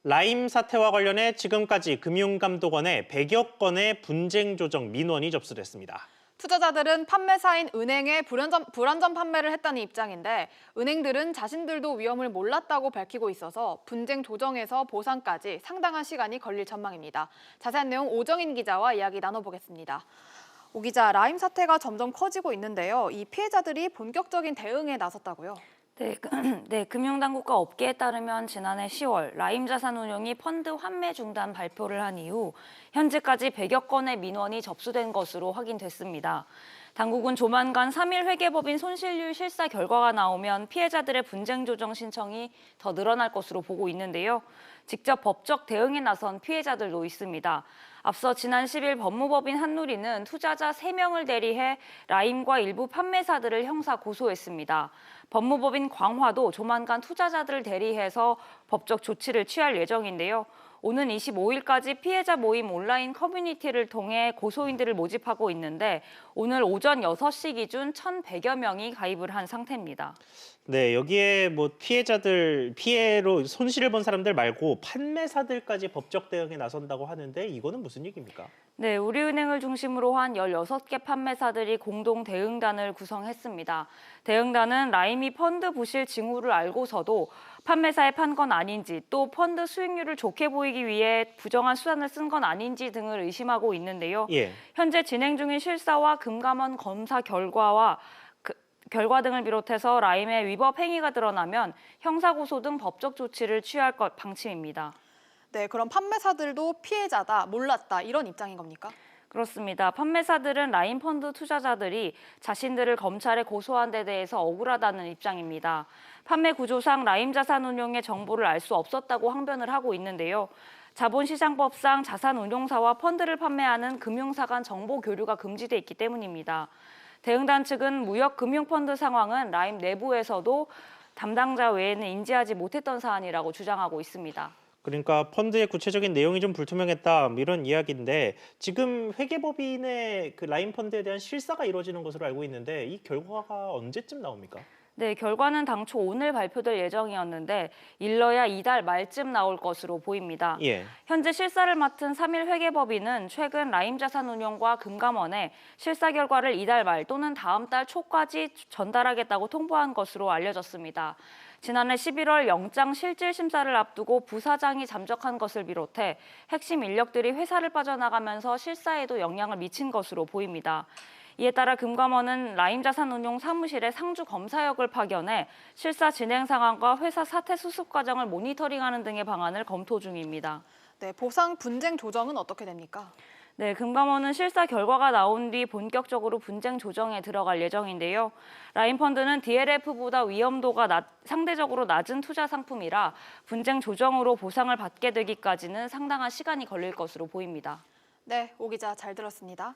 라임 사태와 관련해 지금까지 금융감독원에 100여 건의 분쟁 조정 민원이 접수됐습니다. 투자자들은 판매사인 은행에 불안전 판매를 했다는 입장인데 은행들은 자신들도 위험을 몰랐다고 밝히고 있어서 분쟁 조정에서 보상까지 상당한 시간이 걸릴 전망입니다. 자세한 내용 오정인 기자와 이야기 나눠보겠습니다. 오 기자, 라임 사태가 점점 커지고 있는데요. 이 피해자들이 본격적인 대응에 나섰다고요? 네, 금융당국과 업계에 따르면 지난해 10월 라임 자산운용이 펀드 환매 중단 발표를 한 이후 현재까지 100여 건의 민원이 접수된 것으로 확인됐습니다. 당국은 조만간 3일 회계법인 손실률 실사 결과가 나오면 피해자들의 분쟁 조정 신청이 더 늘어날 것으로 보고 있는데요. 직접 법적 대응에 나선 피해자들도 있습니다. 앞서 지난 10일 법무법인 한누리는 투자자 3명을 대리해 라임과 일부 판매사들을 형사 고소했습니다. 법무법인 광화도 조만간 투자자들을 대리해서 법적 조치를 취할 예정인데요. 오는 25일까지 피해자 모임 온라인 커뮤니티를 통해 고소인들을 모집하고 있는데 오늘 오전 6시 기준 1,100여 명이 가입을 한 상태입니다. 네, 여기에 피해로 손실을 본 사람들 말고 판매사들까지 법적 대응에 나선다고 하는데 이거는 무슨 얘기입니까? 네, 우리은행을 중심으로 한 16개 판매사들이 공동 대응단을 구성했습니다. 대응단은 라임이 펀드 부실 징후를 알고서도 판매사에 판 건 아닌지 또 펀드 수익률을 좋게 보이기 위해 부정한 수단을 쓴 건 아닌지 등을 의심하고 있는데요. 예. 현재 진행 중인 실사와 금감원 검사 결과 등을 비롯해서 라임의 위법 행위가 드러나면 형사고소 등 법적 조치를 취할 것 방침입니다. 네, 그럼 판매사들도 피해자다, 몰랐다 이런 입장인 겁니까? 그렇습니다. 판매사들은 라임 펀드 투자자들이 자신들을 검찰에 고소한 데 대해서 억울하다는 입장입니다. 판매 구조상 라임 자산운용의 정보를 알 수 없었다고 항변을 하고 있는데요. 자본시장법상 자산운용사와 펀드를 판매하는 금융사 간 정보 교류가 금지돼 있기 때문입니다. 대응단 측은 무역금융펀드 상황은 라임 내부에서도 담당자 외에는 인지하지 못했던 사안이라고 주장하고 있습니다. 그러니까 펀드의 구체적인 내용이 좀 불투명했다 이런 이야기인데 지금 회계법인의 그 라임 펀드에 대한 실사가 이루어지는 것으로 알고 있는데 이 결과가 언제쯤 나옵니까? 네, 결과는 당초 오늘 발표될 예정이었는데 일러야 이달 말쯤 나올 것으로 보입니다. 예. 현재 실사를 맡은 3일 회계법인은 최근 라임 자산운용과 금감원에 실사 결과를 이달 말 또는 다음 달 초까지 전달하겠다고 통보한 것으로 알려졌습니다. 지난해 11월 영장 실질 심사를 앞두고 부사장이 잠적한 것을 비롯해 핵심 인력들이 회사를 빠져나가면서 실사에도 영향을 미친 것으로 보입니다. 이에 따라 금감원은 라임 자산운용 사무실에 상주 검사역을 파견해 실사 진행 상황과 회사 사태 수습 과정을 모니터링하는 등의 방안을 검토 중입니다. 네, 보상 분쟁 조정은 어떻게 됩니까? 네, 금감원은 실사 결과가 나온 뒤 본격적으로 분쟁 조정에 들어갈 예정인데요. 라임펀드는 DLF보다 위험도가 상대적으로 낮은 투자 상품이라 분쟁 조정으로 보상을 받게 되기까지는 상당한 시간이 걸릴 것으로 보입니다. 네, 오 기자 잘 들었습니다.